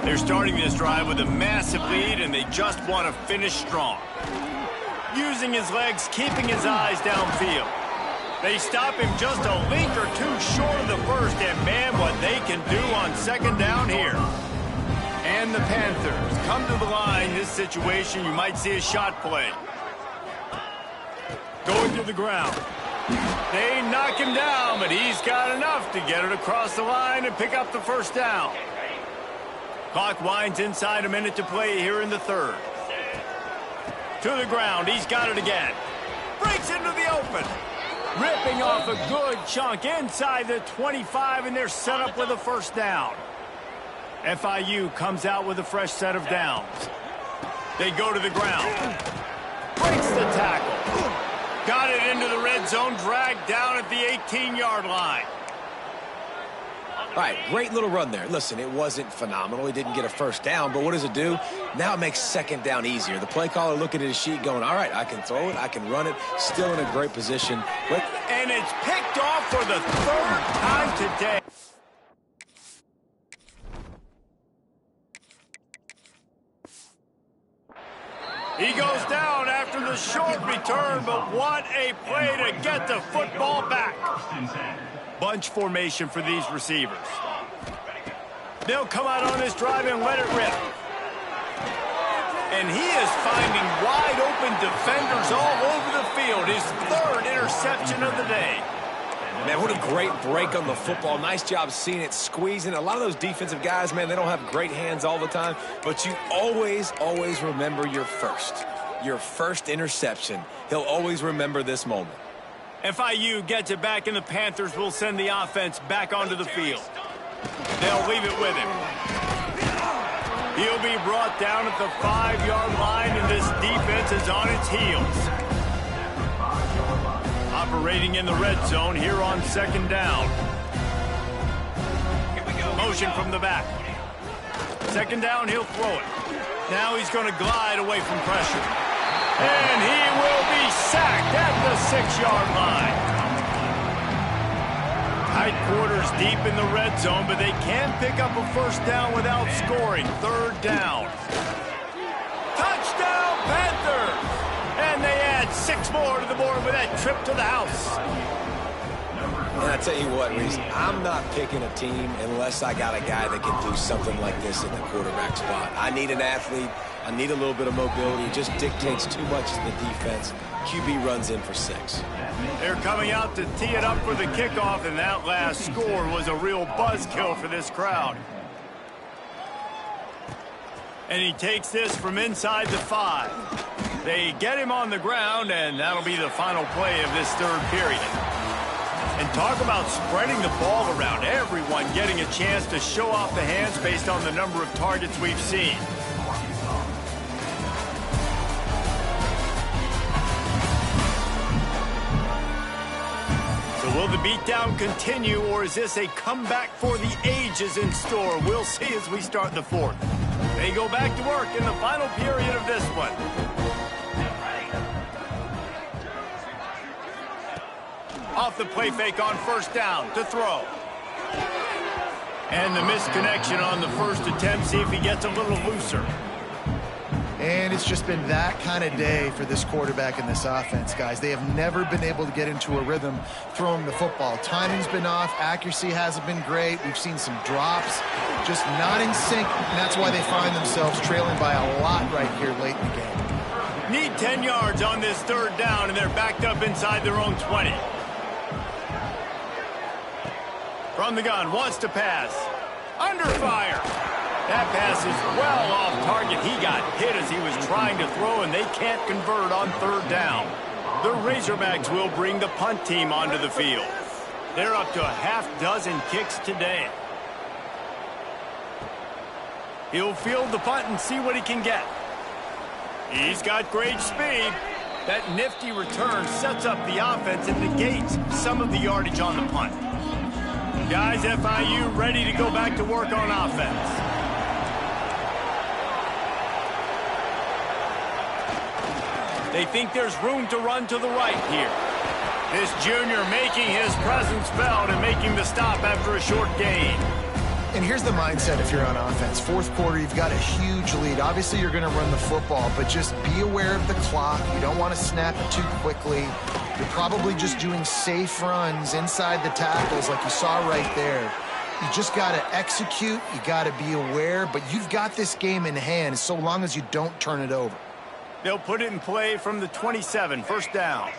They're starting this drive with a massive lead, and they just want to finish strong. Using his legs, keeping his eyes downfield. They stop him just a link or two short of the first, and man, what they can do on second down here. And the Panthers come to the line. This situation, you might see a shot play. Going to the ground. They knock him down, but he's got enough to get it across the line and pick up the first down. Clock winds inside a minute to play here in the third. To the ground. He's got it again. Breaks into the open. Ripping off a good chunk inside the 25, and they're set up with a first down. FIU comes out with a fresh set of downs. They go to the ground. Breaks the tackle. Got it into the red zone, dragged down at the 18-yard line. All right, great little run there. Listen, it wasn't phenomenal. He didn't get a first down, but what does it do? Now it makes second down easier. The play caller looking at his sheet going, all right, I can throw it, I can run it, still in a great position. And it's picked off for the third time today. He goes down after the short return, but what a play to get the football back. Bunch formation for these receivers. They'll come out on this drive and let it rip. And he is finding wide open defenders all over the field. His third interception of the day. Man, what a great break on the football. Nice job seeing it, squeezing. A lot of those defensive guys, man, they don't have great hands all the time, but you always remember your first interception. He'll always remember this moment. FIU gets it back, and the Panthers will send the offense back onto the field. They'll leave it with him. He'll be brought down at the 5-yard line, and this defense is on its heels. Operating in the red zone here on second down. Motion from the back. Second down, he'll throw it. Now he's going to glide away from pressure. And he will be sacked at the 6-yard line. Tight quarters deep in the red zone, but they can pick up a first down without scoring. Third down. Touchdown, Panthers! And they add 6 more to the board with that trip to the house. And I tell you what, Reese, I'm not picking a team unless I got a guy that can do something like this in the quarterback spot. I need an athlete. I need a little bit of mobility. It just dictates too much to the defense. QB runs in for 6. They're coming out to tee it up for the kickoff, and that last score was a real buzzkill for this crowd. And he takes this from inside the 5. They get him on the ground, and that'll be the final play of this third period. And talk about spreading the ball around. Everyone getting a chance to show off the hands based on the number of targets we've seen. So will the beatdown continue, or is this a comeback for the ages in store? We'll see as we start the fourth. They go back to work in the final period of this one. Off the play fake on first down to throw. And the misconnection on the first attempt. See if he gets a little looser. And it's just been that kind of day for this quarterback and this offense, guys. They have never been able to get into a rhythm throwing the football. Timing's been off. Accuracy hasn't been great. We've seen some drops. Just not in sync. And that's why they find themselves trailing by a lot right here late in the game. Need 10 yards on this third down, and they're backed up inside their own 20. From the gun, wants to pass. Under fire. That pass is well off target. He got hit as he was trying to throw, and they can't convert on third down. The Razorbacks will bring the punt team onto the field. They're up to a half-dozen kicks today. He'll field the punt and see what he can get. He's got great speed. That nifty return sets up the offense and negates some of the yardage on the punt. Guys, FIU ready to go back to work on offense. They think there's room to run to the right here. This junior making his presence felt and making the stop after a short gain. And here's the mindset if you're on offense. Fourth quarter, you've got a huge lead. Obviously, you're going to run the football, but just be aware of the clock. You don't want to snap it too quickly. You're probably just doing safe runs inside the tackles like you saw right there. You just got to execute. You got to be aware, but you've got this game in hand so long as you don't turn it over. They'll put it in play from the 27, first down.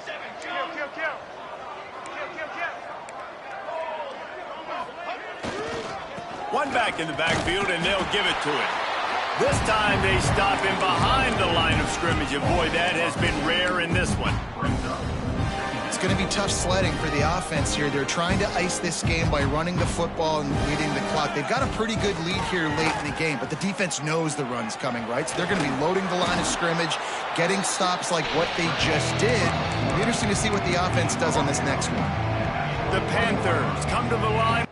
One back in the backfield, and they'll give it to him. This time they stop him behind the line of scrimmage, and boy, that has been rare in this one. It's going to be tough sledding for the offense here. They're trying to ice this game by running the football and leading the clock. They've got a pretty good lead here late in the game, but the defense knows the run's coming, right? So they're going to be loading the line of scrimmage, getting stops like what they just did. It'll be interesting to see what the offense does on this next one. The Panthers come to the line.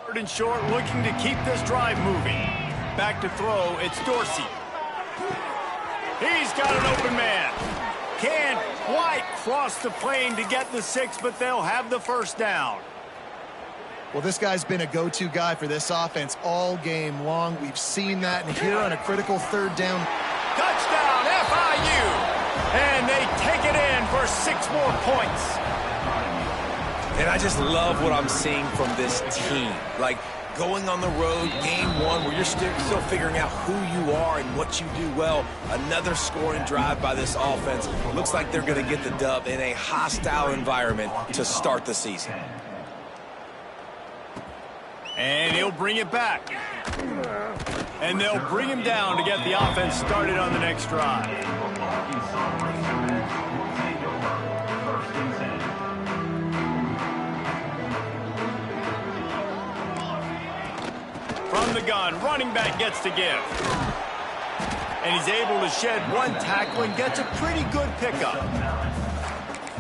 Third and short, looking to keep this drive moving. Back to throw, it's Dorsey. He's got an open man. Can't quite cross the plane to get the 6, but they'll have the first down. Well, this guy's been a go-to guy for this offense all game long. We've seen that, and here on a critical third down. Touchdown, FIU! And they take it in for 6 more points. And I just love what I'm seeing from this team. Like, going on the road, game one, where you're still figuring out who you are and what you do well. Another scoring drive by this offense. Looks like they're going to get the dub in a hostile environment to start the season. And he'll bring it back. And they'll bring him down to get the offense started on the next drive. From the gun, running back gets to give. And he's able to shed one tackle and gets a pretty good pickup.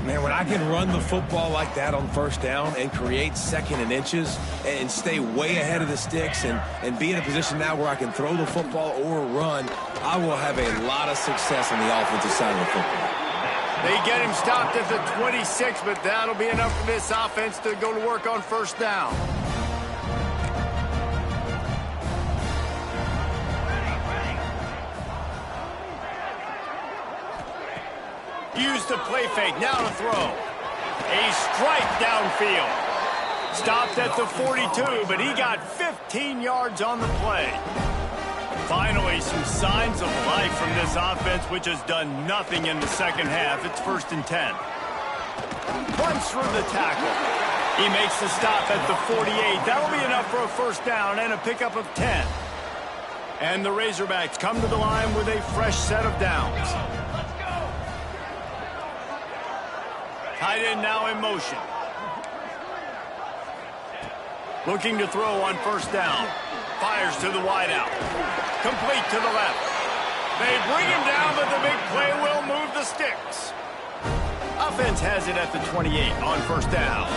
Man, when I can run the football like that on first down and create second and inches and stay way ahead of the sticks and be in a position now where I can throw the football or run, I will have a lot of success on the offensive side of the football. They get him stopped at the 26, but that'll be enough for this offense to go to work on first down. Used the play fake, now to throw. A strike downfield. Stopped at the 42, but he got 15 yards on the play. Finally, some signs of life from this offense, which has done nothing in the second half. It's 1st and 10. Runs through the tackle. He makes the stop at the 48. That'll be enough for a first down and a pickup of 10. And the Razorbacks come to the line with a fresh set of downs. Tight end now in motion. Looking to throw on first down. Fires to the wideout. Complete to the left. They bring him down, but the big play will move the sticks. Offense has it at the 28 on first down.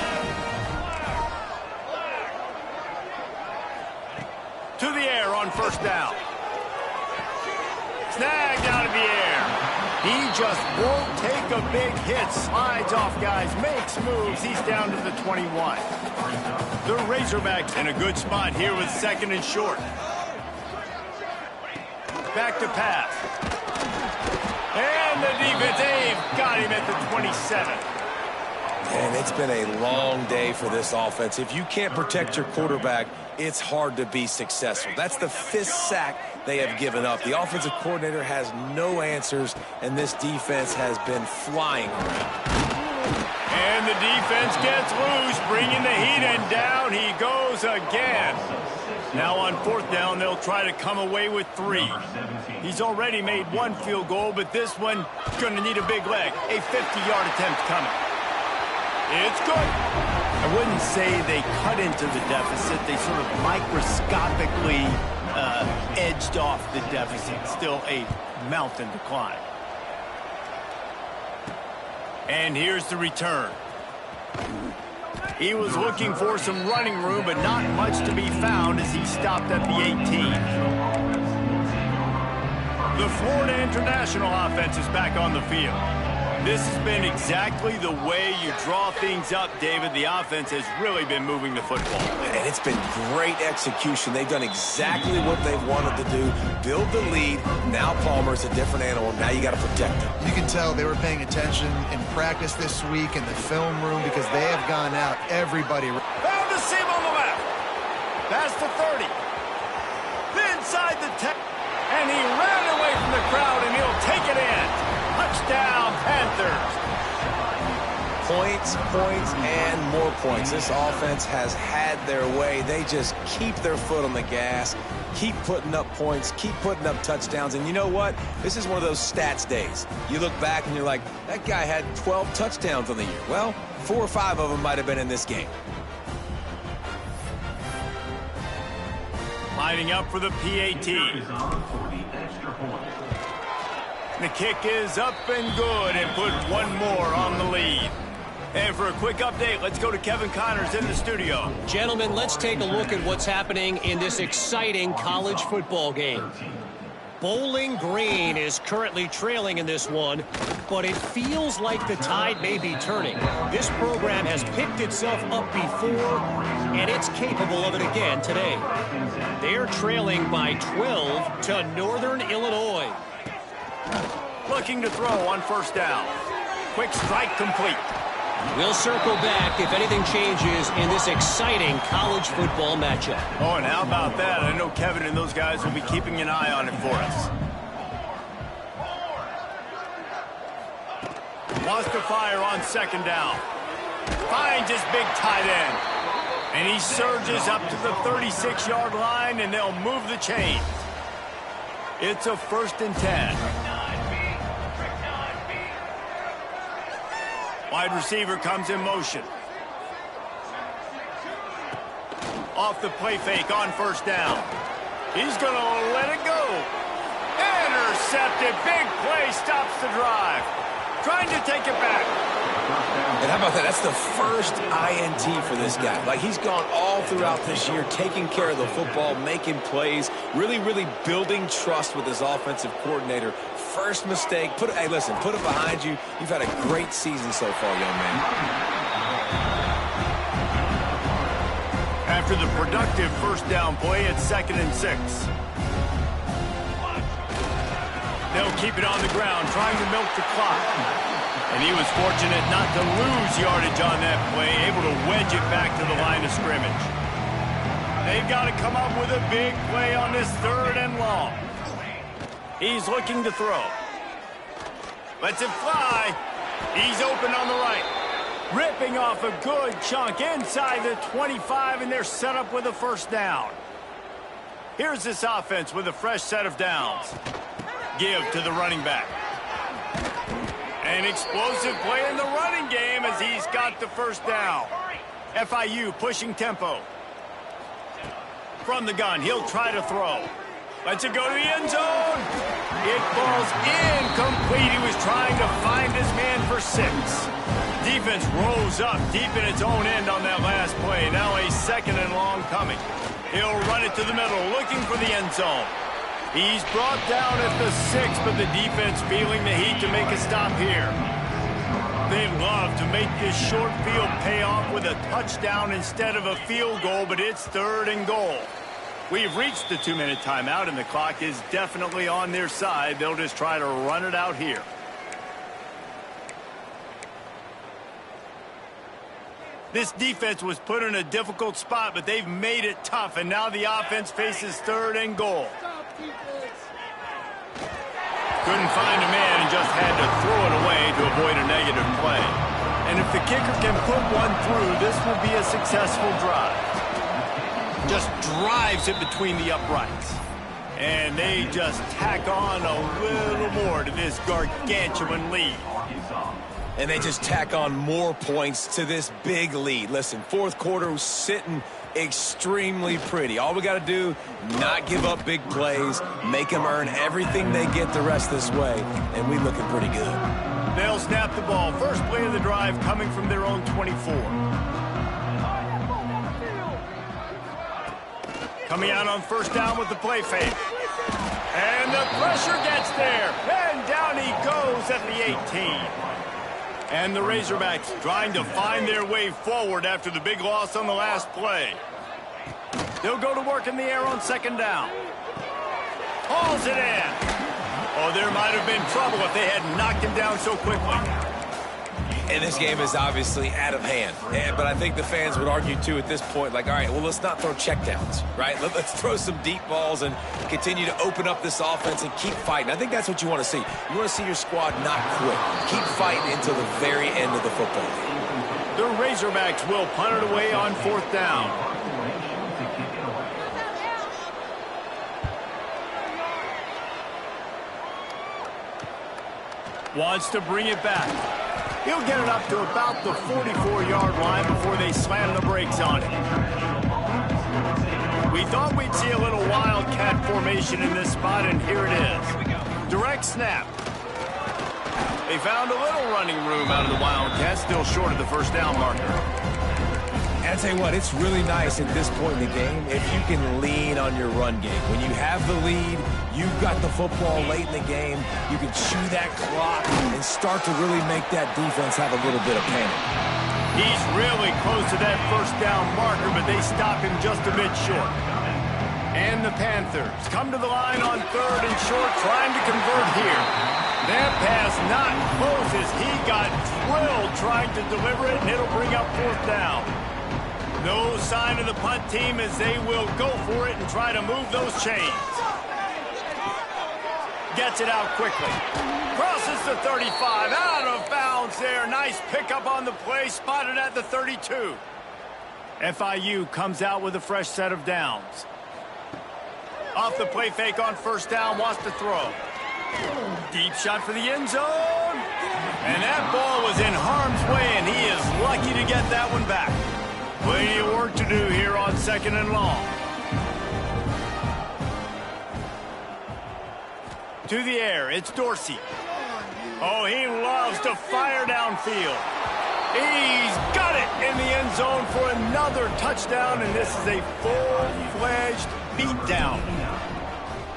To the air on first down. Snagged out of the air. He just won't take a big hit. Slides off guys, makes moves. He's down to the 21. The Razorbacks in a good spot here with 2nd and short. Back to pass. And the defense, they've got him at the 27. And it's been a long day for this offense. If you can't protect your quarterback, it's hard to be successful. That's the 5th sack they have given up. The offensive coordinator has no answers, and this defense has been flying around. And the defense gets loose, bringing the heat, and down he goes again. Now on 4th down, they'll try to come away with 3. He's already made 1 field goal, but this one is going to need a big leg. A 50-yard attempt coming. It's good. I wouldn't say they cut into the deficit. They sort of microscopically edged off the deficit. Still a mountain to climb. And here's the return. He was looking for some running room, but not much to be found as he stopped at the 18. The Florida International offense is back on the field. This has been exactly the way you draw things up, David. The offense has really been moving the football. And it's been great execution. They've done exactly what they've wanted to do. Build the lead. Now Palmer's a different animal. Now you got to protect him. You can tell they were paying attention in practice this week in the film room because they have gone out. Everybody. Found a seam on the left. Past the 30. Inside the 10. Points, points, and more points. This offense has had their way. They just keep their foot on the gas, keep putting up points, keep putting up touchdowns. And you know what? This is one of those stats days. You look back and you're like, that guy had 12 touchdowns on the year. Well, 4 or 5 of them might have been in this game. Lining up for the PAT. The kick is up and good and put one more on the lead. And for a quick update, let's go to Kevin Connors in the studio. Gentlemen, let's take a look at what's happening in this exciting college football game. Bowling Green is currently trailing in this one, but it feels like the tide may be turning. This program has picked itself up before, and it's capable of it again today. They're trailing by 12 to Northern Illinois. Looking to throw on first down. Quick strike complete. We'll circle back if anything changes in this exciting college football matchup. Oh, and how about that? I know Kevin and those guys will be keeping an eye on it for us. Wants to fire on second down. Finds his big tight end. And he surges up to the 36-yard line, and they'll move the chain. It's a 1st and 10. Wide receiver comes in motion. Off the play fake on first down. He's going to let it go. Intercepted. Big play stops the drive. Trying to take it back. And how about that? That's the first INT for this guy. Like, he's gone all throughout this year, taking care of the football, making plays, really, really building trust with his offensive coordinator. First mistake. Hey, listen, put it behind you. You've had a great season so far, young man. After the productive first down play, it's 2nd and 6. They'll keep it on the ground, trying to milk the clock. And he was fortunate not to lose yardage on that play, able to wedge it back to the line of scrimmage. They've got to come up with a big play on this 3rd and long. He's looking to throw. Lets it fly. He's open on the right. Ripping off a good chunk inside the 25, and they're set up with a first down. Here's this offense with a fresh set of downs. Give to the running back. An explosive play in the running game as he's got the first down. FIU pushing tempo. From the gun, he'll try to throw. Lets it go to the end zone. It falls incomplete. He was trying to find his man for 6. Defense rose up deep in its own end on that last play. Now a 2nd and long coming. He'll run it to the middle, looking for the end zone. He's brought down at the 6, but the defense feeling the heat to make a stop here. They love to make this short field pay off with a touchdown instead of a field goal, but it's 3rd and goal. We've reached the 2-minute timeout, and the clock is definitely on their side. They'll just try to run it out here. This defense was put in a difficult spot, but they've made it tough, and now the offense faces 3rd and goal. Couldn't find a man and just had to throw it away to avoid a negative play. And if the kicker can put one through, this will be a successful drive. Just drives it between the uprights. And they just tack on a little more to this gargantuan lead. And they just tack on more points to this big lead. Listen, 4th quarter was sitting extremely pretty. All we got to do, not give up big plays, make them earn everything they get the rest this way, and we looking pretty good. They'll snap the ball. First play of the drive coming from their own 24. Coming out on first down with the play fake. And the pressure gets there. And down he goes at the 18. And the Razorbacks trying to find their way forward after the big loss on the last play. They'll go to work in the air on second down. Hauls it in. Oh, there might have been trouble if they had knocked him down so quickly. And this game is obviously out of hand. But I think the fans would argue, too, at this point, like, all right, well, let's not throw checkdowns, right? Let's throw some deep balls and continue to open up this offense and keep fighting. I think that's what you want to see. You want to see your squad not quit. Keep fighting until the very end of the football game. The Razorbacks will punt it away on 4th down. Wants to bring it back. He'll get it up to about the 44-yard line before they slam the brakes on it. We thought we'd see a little wildcat formation in this spot, and here it is. Direct snap. They found a little running room out of the Wildcats, still short of the first down marker. And I tell you what, it's really nice at this point in the game if you can lean on your run game. When you have the lead, you've got the football late in the game, you can chew that clock and start to really make that defense have a little bit of panic. He's really close to that first down marker, but they stop him just a bit short. And the Panthers come to the line on 3rd and short, trying to convert here. That pass not close as he got drilled trying to deliver it, and it'll bring up 4th down. No sign of the punt team as they will go for it and try to move those chains. Gets it out quickly. Crosses the 35, out of bounds there. Nice pickup on the play, spotted at the 32. FIU comes out with a fresh set of downs. Off the play fake on 1st down, wants to throw. Deep shot for the end zone. And that ball was in harm's way, and he is lucky to get that one back. Plenty of work to do here on 2nd and long. To the air, it's Dorsey. Oh, he loves to fire downfield. He's got it in the end zone for another touchdown, and this is a full-fledged beatdown.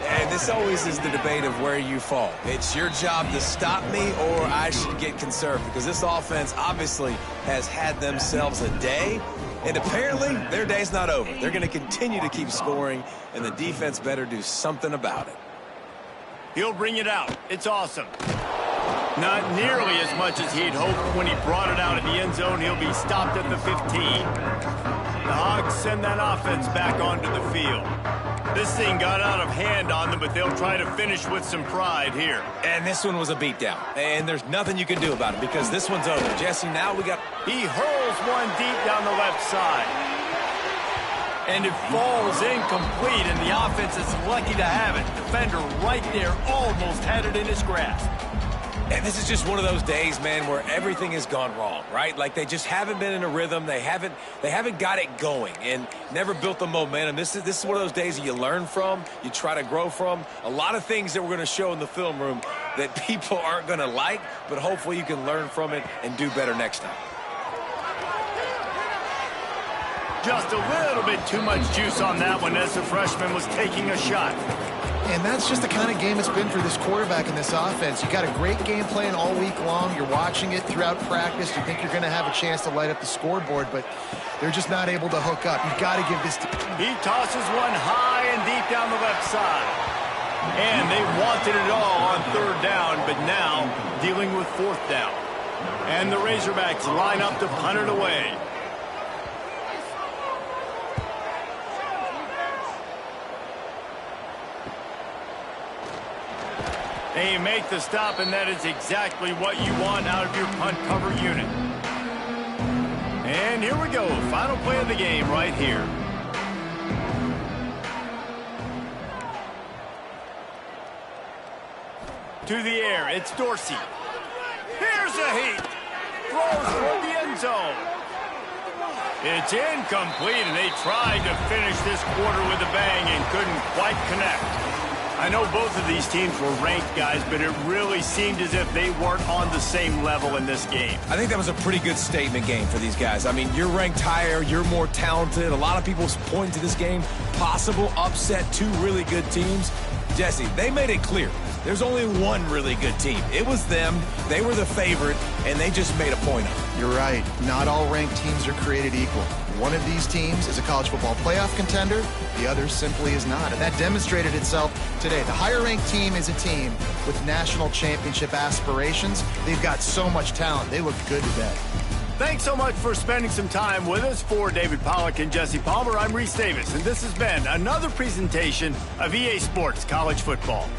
And this always is the debate of where you fall. It's your job to stop me or I should get conserved, because this offense obviously has had themselves a day, and apparently their day's not over. They're going to continue to keep scoring, and the defense better do something about it. He'll bring it out. It's awesome. Not nearly as much as he'd hoped when he brought it out of the end zone. He'll be stopped at the 15. The Hogs send that offense back onto the field. This thing got out of hand on them, but they'll try to finish with some pride here. And this one was a beatdown, and there's nothing you can do about it because this one's over. Jesse, now we got... He hurls one deep down the left side. And it falls incomplete, and the offense is lucky to have it. Defender right there almost had it in his grasp. And this is just one of those days, man, where everything has gone wrong, right? Like they just haven't been in a rhythm. They haven't got it going and never built the momentum. This is one of those days that you learn from, you try to grow from. A lot of things that we're going to show in the film room that people aren't going to like, but hopefully you can learn from it and do better next time. Just a little bit too much juice on that one as the freshman was taking a shot. And that's just the kind of game it's been for this quarterback in this offense. You got a great game plan all week long. You're watching it throughout practice. You think you're going to have a chance to light up the scoreboard, but they're just not able to hook up. You've got to give this... He tosses one high and deep down the left side. And they wanted it all on 3rd down, but now dealing with 4th down. And the Razorbacks line up to punt it away. They make the stop, and that is exactly what you want out of your punt cover unit. And here we go. Final play of the game right here. To the air, it's Dorsey. Here's a heat. Throws for the end zone. It's incomplete, and they tried to finish this quarter with a bang and couldn't quite connect. I know both of these teams were ranked, guys, but it really seemed as if they weren't on the same level in this game. I think that was a pretty good statement game for these guys. I mean, you're ranked higher, you're more talented. A lot of people point to this game, possible upset, 2 really good teams. Jesse, they made it clear. There's only one really good team. It was them. They were the favorite, and they just made a point of it. You're right. Not all ranked teams are created equal. One of these teams is a college football playoff contender. The other simply is not. And that demonstrated itself today. The higher-ranked team is a team with national championship aspirations. They've got so much talent. They look good today. Thanks so much for spending some time with us. For David Pollack and Jesse Palmer, I'm Reese Davis, and this has been another presentation of EA Sports College Football.